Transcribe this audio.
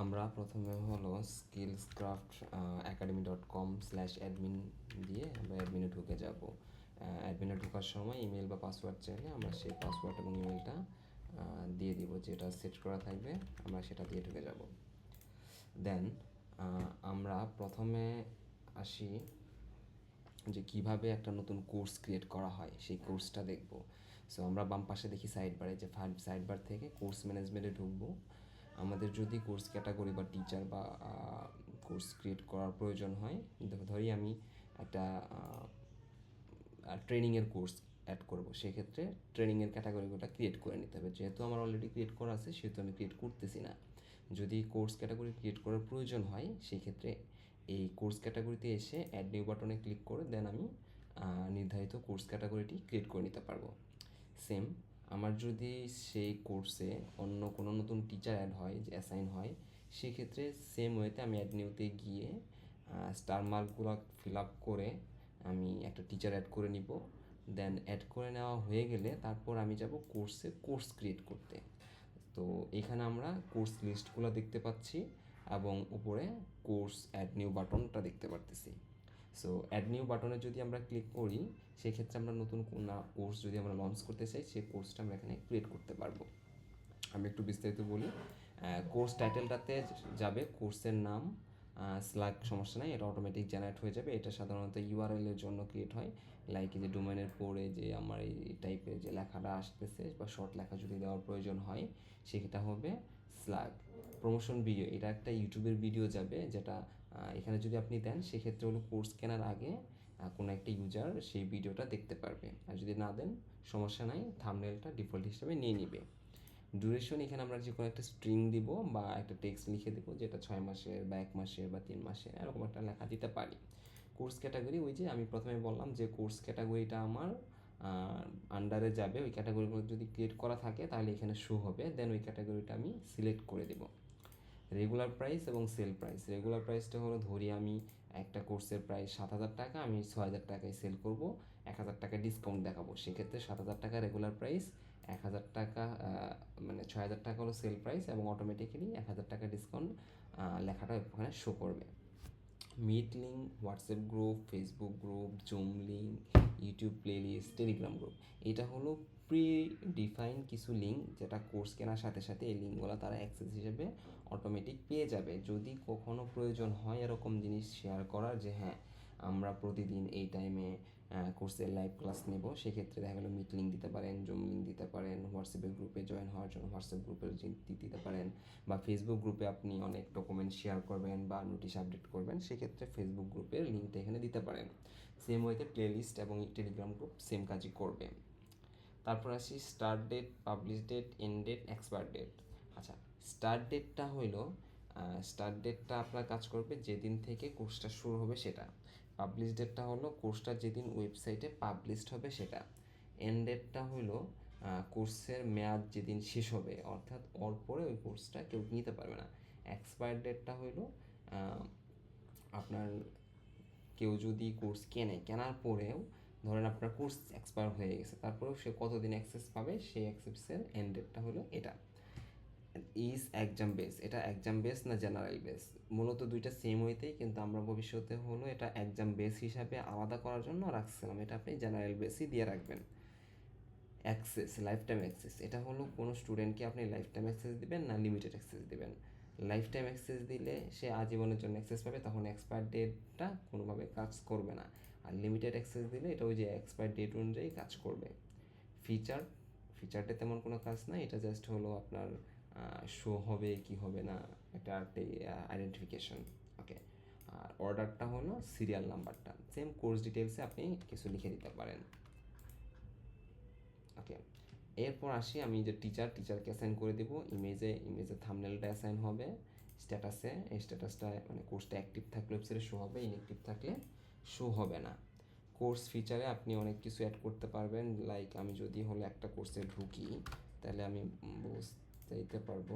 আমরা প্রথমে হলো skillscraft.academy.com/admin দিয়ে আমরা অ্যাডমিনে ঢুকে যাব। অ্যাডমিনে ঢোকার সময় ইমেল বা পাসওয়ার্ড চাইলে আমরা সেই পাসওয়ার্ড এবং ইমেলটা দিয়ে দিব, যেটা সেট করা থাকবে আমরা সেটা দিয়ে ঢুকে যাব। দেন আমরা প্রথমে আসি যে কিভাবে একটা নতুন কোর্স ক্রিয়েট করা হয়, সেই কোর্সটা দেখব। সো আমরা বাম পাশে দেখি সাইড বারে, যে সাইড বার থেকে কোর্স ম্যানেজমেন্টে ঢুকবো। আমাদের যদি কোর্স ক্যাটাগরি বা টিচার বা কোর্স ক্রিয়েট করার প্রয়োজন হয়, ধরি আমি একটা ট্রেনিংয়ের কোর্স অ্যাড করব, সেক্ষেত্রে ট্রেনিংয়ের ক্যাটাগরিগুলো ক্রিয়েট করে নিতে হবে। যেহেতু আমার অলরেডি ক্রিয়েট করা আছে সেহেতু আমি ক্রিয়েট করতেছি না। যদি কোর্স ক্যাটাগরি ক্রিয়েট করার প্রয়োজন হয় সেই ক্ষেত্রে এই কোর্স ক্যাটাগরিতে এসে অ্যাড নিউ বাটনে ক্লিক করে দেন আমি নির্ধারিত কোর্স ক্যাটাগরিটি ক্রিয়েট করে নিতে পারবো। সেম আমার যদি সেই কোর্সে অন্য কোনো নতুন টিচার অ্যাড হয়, যে অ্যাসাইন হয়, সেক্ষেত্রে সেম ওয়েতে আমি অ্যাড নিউতে গিয়ে স্টার মার্কগুলো ফিল আপ করে আমি একটা টিচার অ্যাড করে নিব। দেন অ্যাড করে নেওয়া হয়ে গেলে তারপর আমি যাব কোর্সে কোর্স ক্রিয়েট করতে। তো এখানে আমরা কোর্স লিস্টগুলো দেখতে পাচ্ছি এবং উপরে কোর্স অ্যাড নিউ বাটনটা দেখতে পারতেছি। সো অ্যাড নিউ বাটনে যদি আমরা ক্লিক করি সেক্ষেত্রে আমরা নতুন কোর্স যদি আমরা লঞ্চ করতে চাই সেই কোর্সটা আমরা এখানে ক্রিয়েট করতে পারবো। আমি একটু বিস্তারিত বলি। কোর্স টাইটেলটাতে যাবে কোর্সের নাম, স্ল্যাগ সমস্যা নাই, এটা অটোমেটিক জেনারেট হয়ে যাবে। এটা সাধারণত ইউআরএল এর জন্য ক্রিয়েট হয়, লাইক যে ডোমেনের পরে যে আমার এই টাইপের যে লেখাটা আসতেছে বা শর্ট লেখা যদি দেওয়ার প্রয়োজন হয় সেটা হবে স্ল্যাগ। প্রমোশন ভিডিও, এটা একটা ইউটিউবের ভিডিও যাবে, যেটা এখানে যদি আপনি দেন সেক্ষেত্রে হলো কোর্স কেনার আগে কোনো একটা ইউজার সেই ভিডিওটা দেখতে পারবে, আর যদি না দেন সমস্যা নাই, থাম্বনেলটা ডিফল্ট হিসেবে নিয়ে নিবে। ডিউরেশন, এখানে আমরা যে কোনো একটা স্ট্রিং দিব বা একটা টেক্সট লিখে দেবো, যেটা 6 মাসের বা 1 মাসের বা 3 মাসের, এরকম একটা লেখা দিতে পারি। কোর্স ক্যাটাগরি, ওই যে আমি প্রথমে বললাম যে কোর্স ক্যাটাগরিটা আমার আন্ডারে যাবে, ওই ক্যাটাগরিগুলো যদি ক্রিয়েট করা থাকে তাহলে এখানে শো হবে। দেন ওই ক্যাটাগরিটা আমি সিলেক্ট করে দেবো। রেগুলার প্রাইস এবং সেল প্রাইস, রেগুলার প্রাইসটা হলো ধরি আমি একটা কোর্সের প্রাইস 7,000 টাকা, আমি 6,000 টাকায় সেল করব, 1,000 টাকা ডিসকাউন্ট দেখাবো, সেক্ষেত্রে 7,000 টাকা রেগুলার প্রাইস, 1,000 টাকা মানে 6,000 টাকা হলো সেল প্রাইস এবং অটোমেটিক্যালি 1,000 টাকা ডিসকাউন্ট লেখাটা ওখানে শো করবে। Meet link, WhatsApp group, Facebook group, Zoom link, YouTube playlist, Telegram group, এটা হলো প্রি ডিফাইন কিছু লিঙ্ক, যেটা কোর্স কেনার সাথে সাথে এই লিঙ্কগুলো তারা অ্যাক্সেস হিসেবে অটোমেটিক পেয়ে যাবে। যদি কখনো প্রয়োজন হয় এরকম জিনিস শেয়ার করার, যে হ্যাঁ আমরা প্রতিদিন এই টাইমে কোর্সের লাইভ ক্লাস নেব, সেক্ষেত্রে দেখা গেলো মিট লিঙ্ক দিতে পারেন, জুম লিঙ্ক দিতে পারেন, হোয়াটসঅ্যাপের গ্রুপে জয়েন হওয়ার জন্য হোয়াটসঅ্যাপ গ্রুপের দিতে পারেন, বা ফেসবুক গ্রুপে আপনি অনেক ডকুমেন্ট শেয়ার করবেন বা নোটিশ আপডেট করবেন, সেক্ষেত্রে ফেসবুক গ্রুপের লিঙ্কটা এখানে দিতে পারেন। সেম ওয়েতে প্লেলিস্ট এবং টেলিগ্রাম গ্রুপ সেম কাজই করবে। তারপর আসি start date, publish date, end date, expire date. আচ্ছা, স্টার্ট ডেটটা হইলো স্টার্ট ডেটটা আপনার কাজ করবে যেদিন থেকে কোর্সটা শুরু হবে সেটা। পাবলিশ ডেটটা হলো কোর্সটা যেদিন ওয়েবসাইটে পাবলিশড হবে সেটা। এন্ড ডেটটা হলো কোর্সের মেয়াদ যেদিন শেষ হবে, অর্থাৎ ওর পরে ওই কোর্সটা কেউ নিতে পারবে না। এক্সপায়ার ডেটটা হইলো আপনার কেউ যদি কোর্স কেনার পরেও ধরেন আপনার কোর্স এক্সপায়ার হয়ে গেছে, তারপরেও সে কতদিন অ্যাক্সেস পাবে, সেই অ্যাক্সেসের এন্ড ডেটটা হলো এটা। ইজ এক্সাম বেস, এটা এক্সাম বেস না জেনারেল বেস, মূলত দুইটা সেম ওয়েতেই, কিন্তু আমরা ভবিষ্যতে হলো এটা এক্সাম বেস হিসাবে আলাদা করার জন্য রাখছিলাম, এটা আপনি জেনারেল বেসই দিয়ে রাখবেন। অ্যাক্সেস, লাইফ টাইম অ্যাক্সেস, এটা হলো কোনো স্টুডেন্টকে আপনি লাইফ টাইম অ্যাক্সেস দিবেন না লিমিটেড অ্যাক্সেস দিবেন। লাইফ টাইম অ্যাক্সেস দিলে সে আজীবনের জন্য অ্যাক্সেস পাবে, তখন এক্সপায়ার ডেটটা কোনোভাবে কাজ করবে না। আর লিমিটেড অ্যাক্সেস দিলে এটা ওই যে এক্সপায়ার ডেট অনুযায়ী কাজ করবে। ফিচার, ফিচারটা তেমন কোনো কাজ না, এটা জাস্ট হলো আপনার শো হবে কি হবে না, এটা একটা আইডেন্টিফিকেশন। ওকে। আর অর্ডারটা হলো সিরিয়াল নাম্বারটা, সেম কোর্স ডিটেলসে আপনি কিছু লিখে দিতে পারেন। ওকে, এরপর আসি আমি যে টিচারকে অ্যাসাইন করে দেব। ইমেজে থাম্বনেলটা অ্যাসাইন হবে। স্ট্যাটাসে, এই স্ট্যাটাসটা মানে কোর্সটা অ্যাক্টিভ থাকলে ওয়েবসাইটে শো হবে, ইনঅ্যাক্টিভ থাকলে শো হবে না। কোর্স ফিচারে আপনি অনেক কিছু অ্যাড করতে পারবেন, লাইক আমি যদি হলো একটা কোর্সে ঢুকি তাহলে আমি বুঝতে পারবো